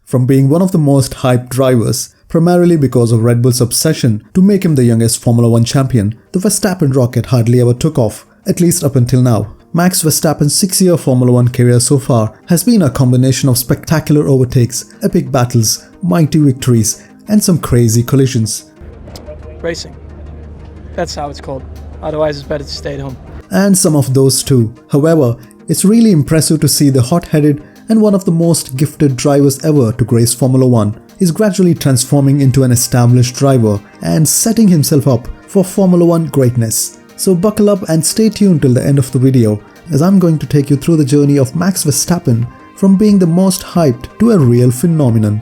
From being one of the most hyped drivers, primarily because of Red Bull's obsession to make him the youngest Formula 1 champion, the Verstappen rocket hardly ever took off, at least up until now. Max Verstappen's 6-year Formula 1 career so far has been a combination of spectacular overtakes, epic battles, mighty victories, and some crazy collisions. Racing. That's how it's called. Otherwise it's better to stay at home. And some of those too. However, it's really impressive to see the hot-headed and one of the most gifted drivers ever to grace Formula 1 is gradually transforming into an established driver and setting himself up for Formula 1 greatness. So buckle up and stay tuned till the end of the video, as I'm going to take you through the journey of Max Verstappen from being the most hyped to a real phenomenon.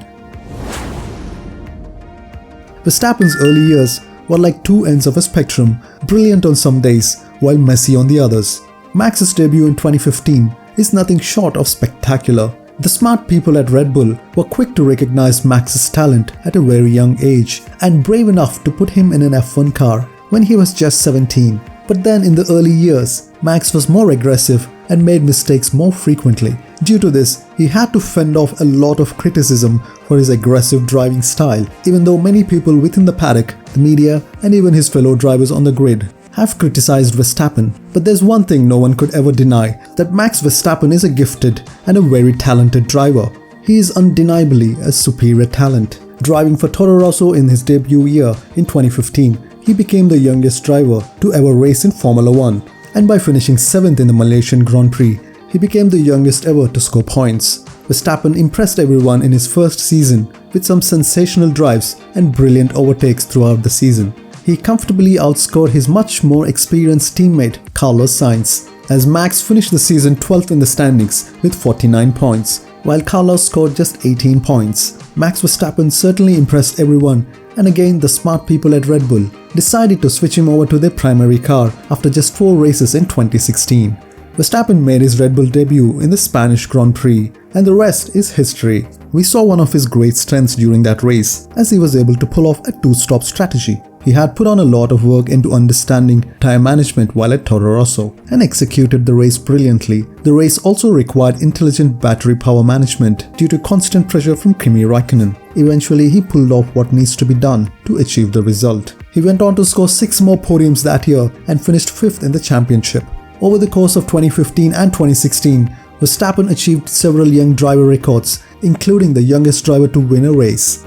Verstappen's early years were like two ends of a spectrum, brilliant on some days while messy on the others. Max's debut in 2015 is nothing short of spectacular. The smart people at Red Bull were quick to recognize Max's talent at a very young age and brave enough to put him in an F1 car when he was just 17. But then in the early years, Max was more aggressive and made mistakes more frequently. Due to this, he had to fend off a lot of criticism for his aggressive driving style, even though many people within the paddock, the media, and even his fellow drivers on the grid have criticized Verstappen. But there's one thing no one could ever deny, that Max Verstappen is a gifted and a very talented driver. He is undeniably a superior talent. Driving for Toro Rosso in his debut year in 2015, he became the youngest driver to ever race in Formula 1, and by finishing 7th in the Malaysian Grand Prix, he became the youngest ever to score points. Verstappen impressed everyone in his first season with some sensational drives and brilliant overtakes throughout the season. He comfortably outscored his much more experienced teammate Carlos Sainz, as Max finished the season 12th in the standings with 49 points, while Carlos scored just 18 points. Max Verstappen certainly impressed everyone, and again the smart people at Red Bull decided to switch him over to their primary car after just 4 races in 2016. Verstappen made his Red Bull debut in the Spanish Grand Prix, and the rest is history. We saw one of his great strengths during that race, as he was able to pull off a 2-stop strategy. He had put on a lot of work into understanding tyre management while at Toro Rosso and executed the race brilliantly. The race also required intelligent battery power management due to constant pressure from Kimi Raikkonen. Eventually, he pulled off what needs to be done to achieve the result. He went on to score 6 more podiums that year and finished 5th in the championship. Over the course of 2015 and 2016, Verstappen achieved several young driver records, including the youngest driver to win a race.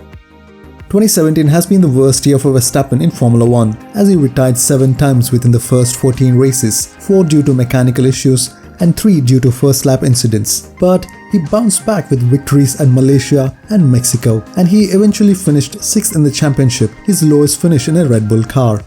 2017 has been the worst year for Verstappen in Formula 1, as he retired 7 times within the first 14 races, 4 due to mechanical issues and 3 due to first lap incidents. But he bounced back with victories at Malaysia and Mexico, and he eventually finished 6th in the championship, his lowest finish in a Red Bull car.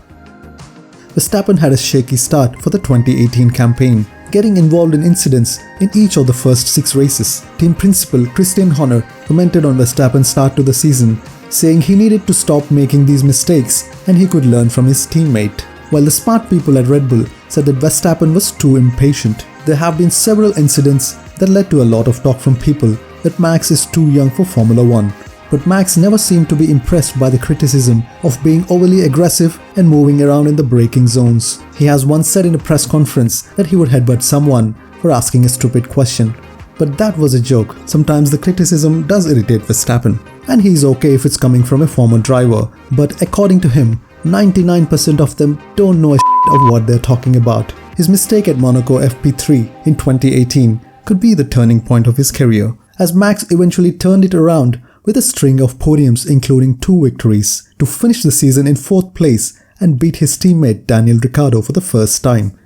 Verstappen had a shaky start for the 2018 campaign, getting involved in incidents in each of the first 6 races. Team principal Christian Horner commented on Verstappen's start to the season, saying he needed to stop making these mistakes and he could learn from his teammate. While the smart people at Red Bull said that Verstappen was too impatient. There have been several incidents that led to a lot of talk from people that Max is too young for Formula 1. But Max never seemed to be impressed by the criticism of being overly aggressive and moving around in the braking zones. He has once said in a press conference that he would headbutt someone for asking a stupid question. But that was a joke. Sometimes the criticism does irritate Verstappen, and he's okay if it's coming from a former driver. But according to him, 99% of them don't know a shit of what they're talking about. His mistake at Monaco FP3 in 2018 could be the turning point of his career, as Max eventually turned it around with a string of podiums including 2 victories, to finish the season in 4th place and beat his teammate Daniel Ricciardo for the first time.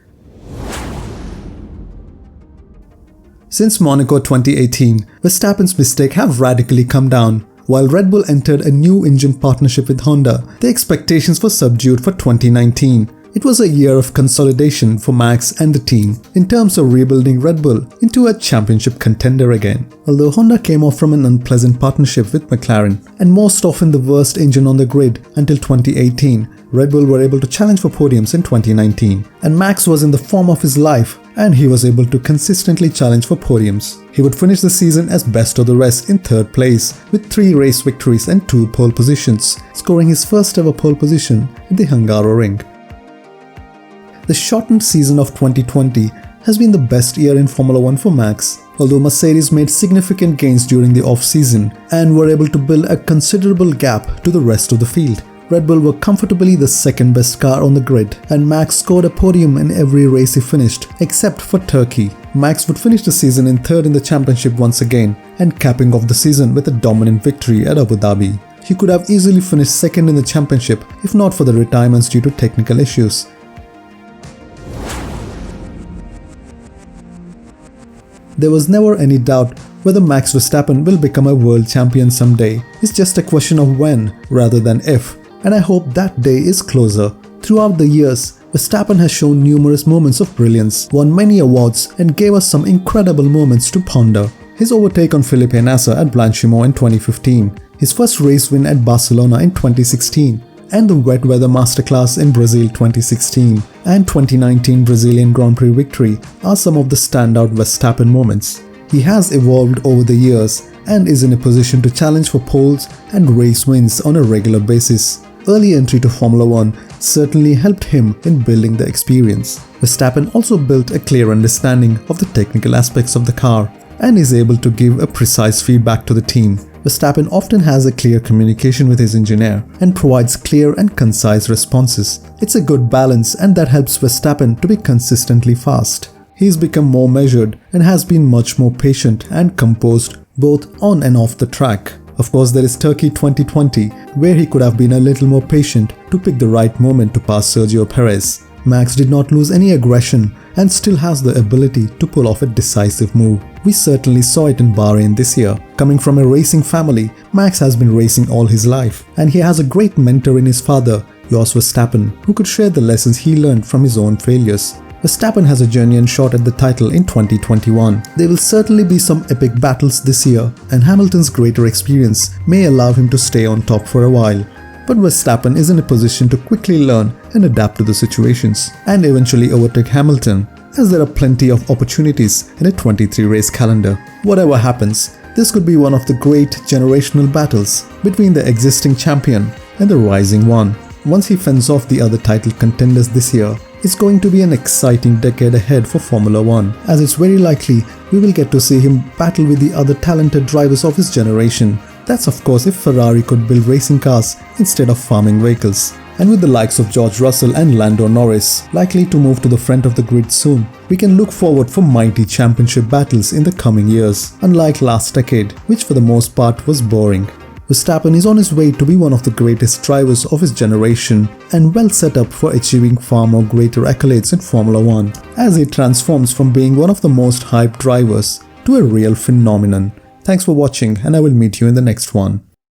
Since Monaco 2018, Verstappen's mistakes have radically come down. While Red Bull entered a new engine partnership with Honda, the expectations were subdued for 2019. It was a year of consolidation for Max and the team in terms of rebuilding Red Bull into a championship contender again. Although Honda came off from an unpleasant partnership with McLaren and most often the worst engine on the grid until 2018, Red Bull were able to challenge for podiums in 2019. And Max was in the form of his life, and he was able to consistently challenge for podiums. He would finish the season as best of the rest in 3rd place with 3 race victories and 2 pole positions, scoring his first ever pole position in the Hungaroring. The shortened season of 2020 has been the best year in Formula 1 for Max. Although Mercedes made significant gains during the off-season and were able to build a considerable gap to the rest of the field, Red Bull were comfortably the second best car on the grid, and Max scored a podium in every race he finished, except for Turkey. Max would finish the season in third in the championship once again, and capping off the season with a dominant victory at Abu Dhabi. He could have easily finished second in the championship if not for the retirements due to technical issues. There was never any doubt whether Max Verstappen will become a world champion someday. It's just a question of when rather than if, and I hope that day is closer. Throughout the years, Verstappen has shown numerous moments of brilliance, won many awards, and gave us some incredible moments to ponder. His overtake on Felipe Nasser at Blanchimont in 2015, his first race win at Barcelona in 2016, and the wet weather masterclass in Brazil 2016 and 2019 Brazilian Grand Prix victory are some of the standout Verstappen moments. He has evolved over the years and is in a position to challenge for poles and race wins on a regular basis. Early entry to Formula 1 certainly helped him in building the experience. Verstappen also built a clear understanding of the technical aspects of the car and is able to give a precise feedback to the team. Verstappen often has a clear communication with his engineer and provides clear and concise responses. It's a good balance, and that helps Verstappen to be consistently fast. He's become more measured and has been much more patient and composed both on and off the track. Of course, there is Turkey 2020, where he could have been a little more patient to pick the right moment to pass Sergio Perez. Max did not lose any aggression and still has the ability to pull off a decisive move. We certainly saw it in Bahrain this year. Coming from a racing family, Max has been racing all his life, and he has a great mentor in his father, Jos Verstappen, who could share the lessons he learned from his own failures. Verstappen has a genuine shot at the title in 2021. There will certainly be some epic battles this year, and Hamilton's greater experience may allow him to stay on top for a while. But Verstappen is in a position to quickly learn and adapt to the situations, and eventually overtake Hamilton, as there are plenty of opportunities in a 23-race calendar. Whatever happens, this could be one of the great generational battles between the existing champion and the rising one. Once he fends off the other title contenders this year, it's going to be an exciting decade ahead for Formula 1, as it's very likely we will get to see him battle with the other talented drivers of his generation. That's of course if Ferrari could build racing cars instead of farming vehicles. And with the likes of George Russell and Lando Norris likely to move to the front of the grid soon, we can look forward for mighty championship battles in the coming years, unlike last decade, which for the most part was boring. Verstappen is on his way to be one of the greatest drivers of his generation and well set up for achieving far more greater accolades in Formula 1, as he transforms from being one of the most hyped drivers to a real phenomenon. Thanks for watching, and I will meet you in the next one.